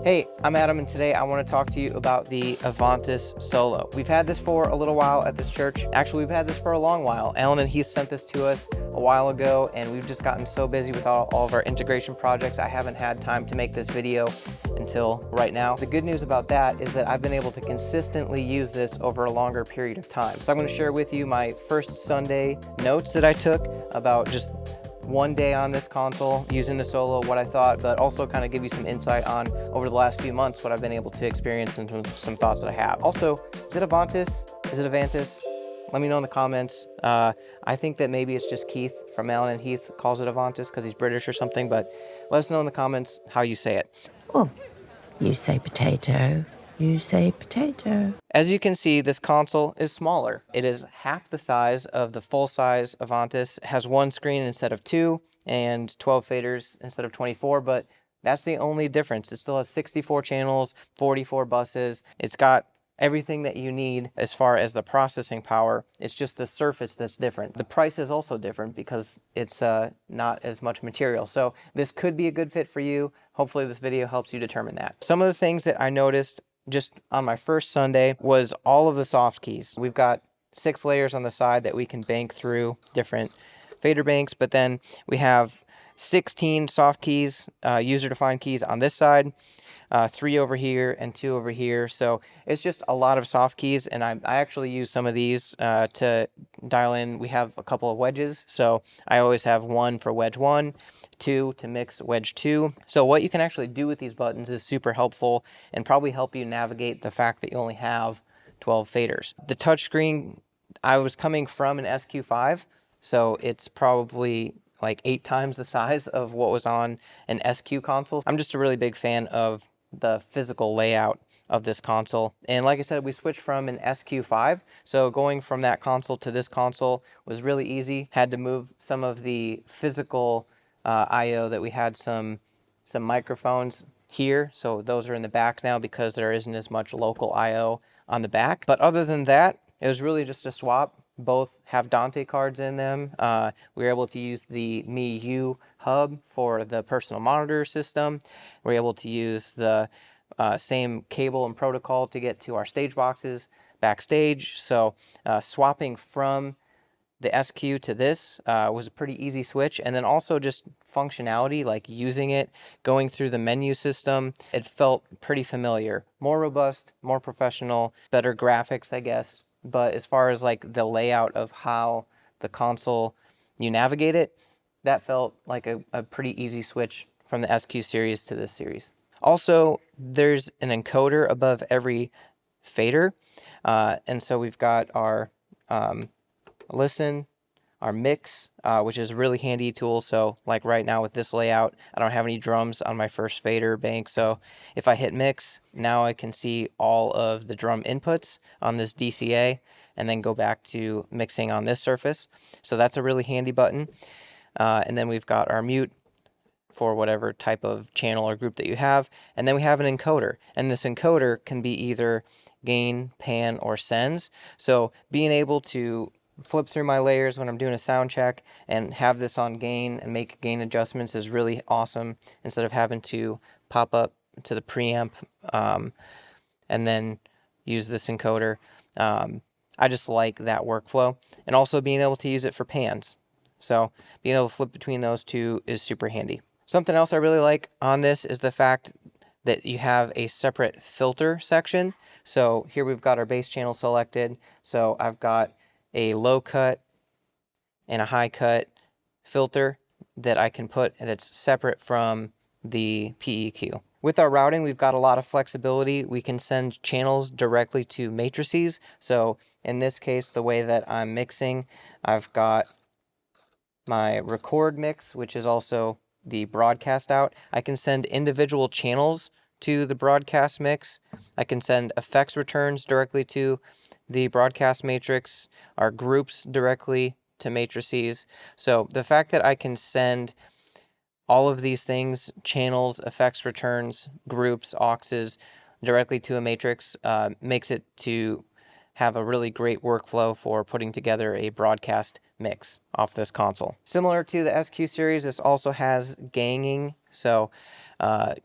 Hey, I'm Adam, and today I want to talk to you about the Avantis Solo. We've had this for a little while at this church. Actually, we've had this for a long while. Alan and Heath sent this to us a while ago, and we've just gotten so busy with all of our integration projects, I haven't had time to make this video until right now. The good news about that is that I've been able to consistently use this over a longer period of time. So I'm going to share with you my first Sunday notes that I took about just one day on this console using the Solo, what I thought, but also kind of give you some insight on over the last few months what I've been able to experience and some thoughts that I have. Also, is it Avantis? Is it Avantis? Let me know in the comments. I think that maybe it's just Keith from Alan and Heath calls it Avantis because he's British or something, but let us know in the comments how you say it. Oh, you say potato, you say potato. As you can see, this console is smaller. It is half the size of the full-size Avantis. It has one screen instead of two and 12 faders instead of 24, but that's the only difference. It still has 64 channels, 44 buses. It's got everything that you need as far as the processing power. It's just the surface that's different. The price is also different because it's not as much material. So this could be a good fit for you. Hopefully this video helps you determine that. Some of the things that I noticed just on my first Sunday was all of the soft keys. We've got 6 layers on the side that we can bank through different fader banks, but then we have 16 soft keys, user-defined keys on this side, 3 over here and 2 over here. So it's just a lot of soft keys, and I actually use some of these to dial in. We have a couple of wedges, so I always have one for wedge 1, 2 to mix wedge 2. So what you can actually do with these buttons is super helpful and probably help you navigate the fact that you only have 12 faders. The touchscreen, I was coming from an SQ5, so it's probably like 8 times the size of what was on an SQ console. I'm just a really big fan of the physical layout of this console. And like I said, we switched from an SQ5, so going from that console to this console was really easy. Had to move some of the physical I/O that we had, some microphones here, so those are in the back now because there isn't as much local I/O on the back. But other than that, it was really just a swap. Both have Dante cards in them. We were able to use the MiU hub for the personal monitor system. We're able to use the same cable and protocol to get to our stage boxes backstage. So swapping from the SQ to this was a pretty easy switch. And then also just functionality, like using it, going through the menu system, it felt pretty familiar. More robust, more professional, better graphics, I guess. But as far as like the layout of how the console, you navigate it, that felt like a pretty easy switch from the SQ series to this series. Also, there's an encoder above every fader. And so we've got our listen, our mix, which is a really handy tool. So like right now with this layout, I don't have any drums on my first fader bank. So if I hit mix, now I can see all of the drum inputs on this DCA and then go back to mixing on this surface. So that's a really handy button. And then we've got our mute for whatever type of channel or group that you have. And then we have an encoder, and this encoder can be either gain, pan, or sends. So being able to flip through my layers when I'm doing a sound check and have this on gain and make gain adjustments is really awesome, instead of having to pop up to the preamp and then use this encoder. I just like that workflow, and also being able to use it for pans. So being able to flip between those two is super handy. Something else I really like on this is the fact that you have a separate filter section. So here we've got our bass channel selected. So I've got a low cut and a high cut filter that I can put, and it's separate from the PEQ. With our routing, we've got a lot of flexibility. We can send channels directly to matrices. So in this case, the way that I'm mixing, I've got my record mix, which is also the broadcast out. I can send individual channels to the broadcast mix. I can send effects returns directly to the broadcast matrix, our groups directly to matrices. So the fact that I can send all of these things, channels, effects returns, groups, auxes, directly to a matrix, makes it to have a really great workflow for putting together a broadcast mix off this console. Similar to the SQ series, this also has ganging, so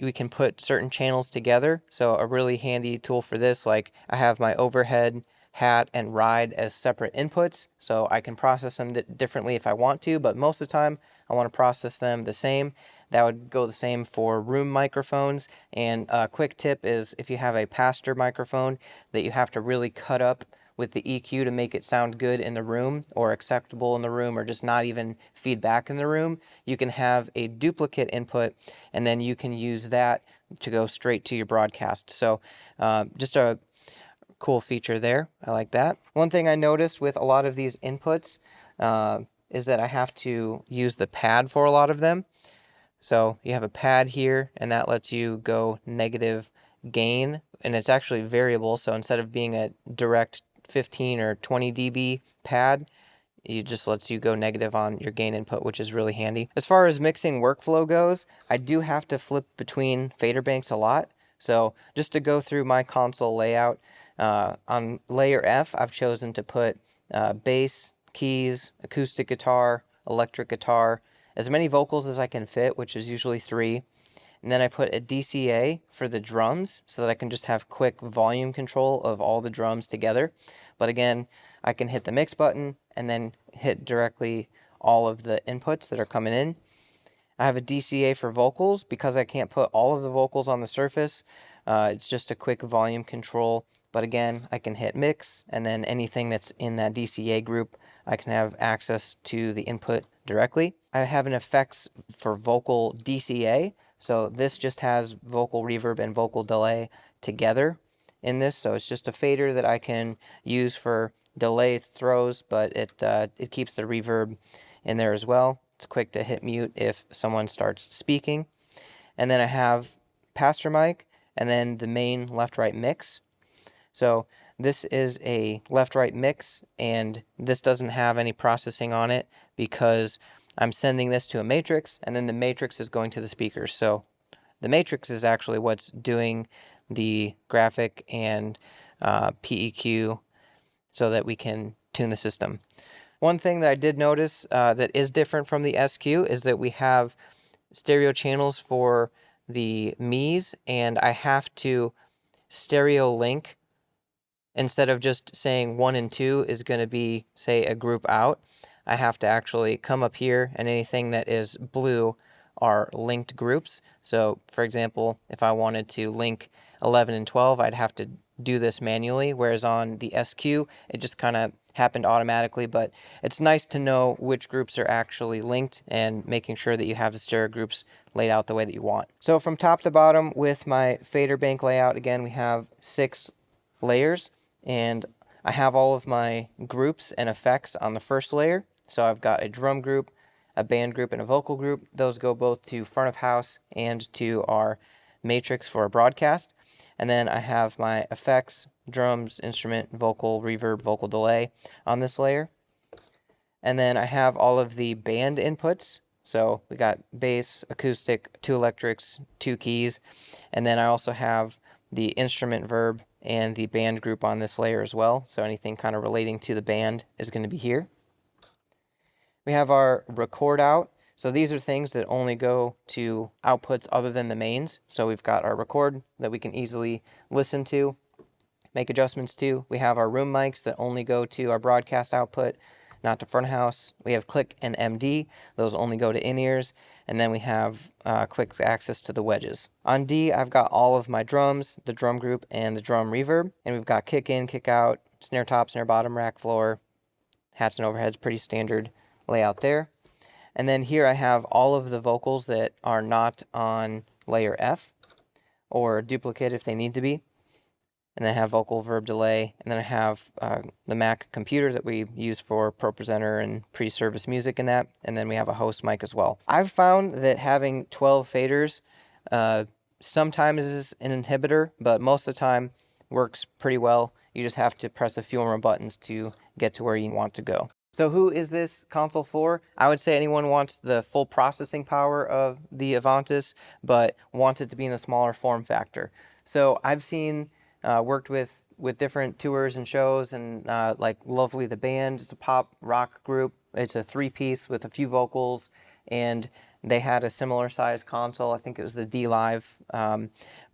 we can put certain channels together. So a really handy tool for this, like I have my overhead, hat, and ride as separate inputs, so I can process them differently if I want to, but most of the time I want to process them the same. That would go the same for room microphones. And a quick tip is if you have a pastor microphone that you have to really cut up with the EQ to make it sound good in the room or acceptable in the room or just not even feedback in the room, you can have a duplicate input and then you can use that to go straight to your broadcast. So just a cool feature there. I like that. One thing I noticed with a lot of these inputs is that I have to use the pad for a lot of them. So you have a pad here, and that lets you go negative gain, and it's actually variable. So instead of being a direct 15 or 20 dB pad, it just lets you go negative on your gain input, which is really handy. As far as mixing workflow goes, I do have to flip between fader banks a lot. So just to go through my console layout, on layer F, I've chosen to put bass, keys, acoustic guitar, electric guitar, as many vocals as I can fit, which is usually 3. And then I put a DCA for the drums so that I can just have quick volume control of all the drums together. But again, I can hit the mix button and then hit directly all of the inputs that are coming in. I have a DCA for vocals because I can't put all of the vocals on the surface. It's just a quick volume control. But again, I can hit mix, and then anything that's in that DCA group, I can have access to the input directly. I have an effects for vocal DCA. So this just has vocal reverb and vocal delay together in this. So it's just a fader that I can use for delay throws, but it keeps the reverb in there as well. It's quick to hit mute if someone starts speaking. And then I have pastor mic and then the main left-right mix. So this is a left-right mix, and this doesn't have any processing on it because I'm sending this to a matrix, and then the matrix is going to the speakers. So the matrix is actually what's doing the graphic and PEQ so that we can tune the system. One thing that I did notice that is different from the SQ is that we have stereo channels for the Mi's, and I have to stereo link. Instead of just saying 1 and 2 is going to be, say, a group out, I have to actually come up here, and anything that is blue are linked groups. So, for example, if I wanted to link 11 and 12, I'd have to do this manually, whereas on the SQ, it just kind of happened automatically, but it's nice to know which groups are actually linked and making sure that you have the stereo groups laid out the way that you want. So from top to bottom with my fader bank layout, again, we have 6 layers. And I have all of my groups and effects on the first layer. So I've got a drum group, a band group, and a vocal group. Those go both to front of house and to our matrix for a broadcast. And then I have my effects, drums, instrument, vocal, reverb, vocal delay on this layer. And then I have all of the band inputs. So we got bass, acoustic, 2 electrics, 2 keys. And then I also have the instrument verb and the band group on this layer as well. So anything kind of relating to the band is going to be here. We have our record out. So these are things that only go to outputs other than the mains. So we've got our record that we can easily listen to, make adjustments to. We have our room mics that only go to our broadcast output, not to front of house. We have click and MD. Those only go to in-ears. And then we have quick access to the wedges. On D, I've got all of my drums, the drum group, and the drum reverb. And we've got kick in, kick out, snare top, snare bottom, rack floor, hats and overheads, pretty standard layout there. And then here I have all of the vocals that are not on layer F, or duplicate if they need to be. And then I have vocal verb delay, and then I have the Mac computer that we use for ProPresenter and pre-service music and that, and then we have a host mic as well. I've found that having 12 faders sometimes is an inhibitor, but most of the time works pretty well. You just have to press a few more buttons to get to where you want to go. So who is this console for? I would say anyone wants the full processing power of the Avantis, but wants it to be in a smaller form factor. So I've seen worked with different tours and shows, and like Lovely the Band is a pop rock group. It's a 3-piece with a few vocals, and they had a similar size console. I think it was the D Live,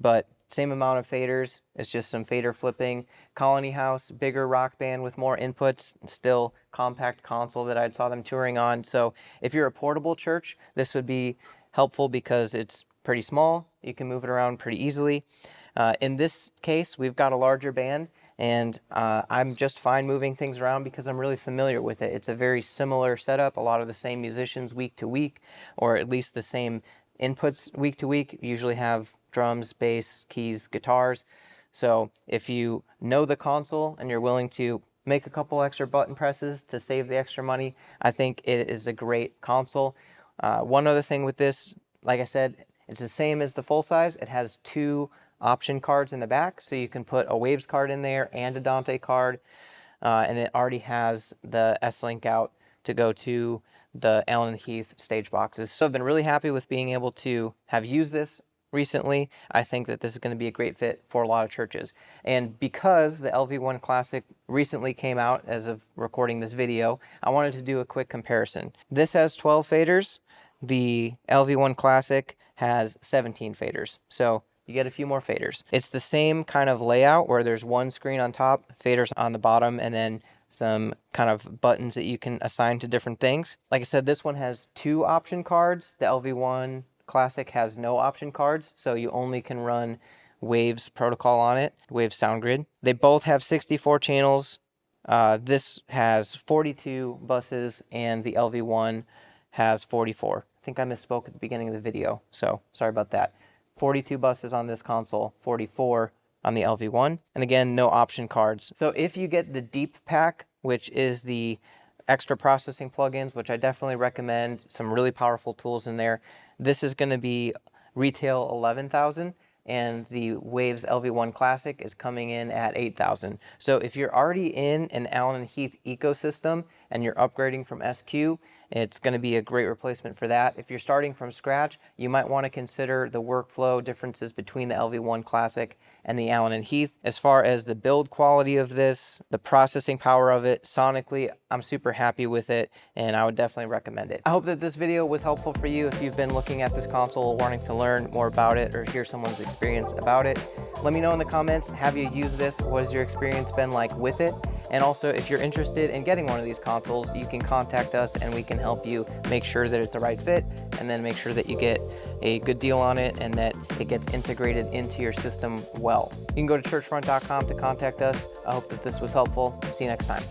but same amount of faders. It's just some fader flipping. Colony House, bigger rock band with more inputs, still compact console that I saw them touring on. So if you're a portable church, this would be helpful because it's pretty small. You can move it around pretty easily. In this case, we've got a larger band, and I'm just fine moving things around because I'm really familiar with it. It's a very similar setup, a lot of the same musicians week to week, or at least the same inputs week to week. You usually have drums, bass, keys, guitars. So if you know the console and you're willing to make a couple extra button presses to save the extra money, I think it is a great console. One other thing with this, like I said, it's the same as the full size. It has 2 option cards in the back, so you can put a Waves card in there and a Dante card, and it already has the S-Link out to go to the Allen and Heath stage boxes. So I've been really happy with being able to have used this recently. I think that this is going to be a great fit for a lot of churches. And because the LV1 Classic recently came out as of recording this video, I wanted to do a quick comparison. This has 12 faders. The LV1 Classic has 17 faders. So you get a few more faders. It's the same kind of layout where there's one screen on top, faders on the bottom, and then some kind of buttons that you can assign to different things. Like I said, this one has 2 option cards. The LV1 Classic has no option cards, so you only can run Waves protocol on it, Waves sound grid. They both have 64 channels. This has 42 buses, and the LV1 has 44. I think I misspoke at the beginning of the video, so sorry about that. 42 buses on this console, 44 on the LV1, and again, no option cards. So if you get the Deep Pack, which is the extra processing plugins, which I definitely recommend, some really powerful tools in there, this is going to be retail $11,000, and the Waves LV1 Classic is coming in at $8,000. So if you're already in an Allen and Heath ecosystem and you're upgrading from SQ, it's going to be a great replacement for that. If you're starting from scratch, you might want to consider the workflow differences between the LV1 Classic and the Allen and Heath. As far as the build quality of this, the processing power of it, sonically, I'm super happy with it, and I would definitely recommend it. I hope that this video was helpful for you if you've been looking at this console, wanting to learn more about it or hear someone's experience about it. Let me know in the comments, have you used this? What has your experience been like with it? And also, if you're interested in getting one of these consoles, you can contact us and we can help you make sure that it's the right fit, and then make sure that you get a good deal on it and that it gets integrated into your system well. You can go to churchfront.com to contact us. I hope that this was helpful. See you next time.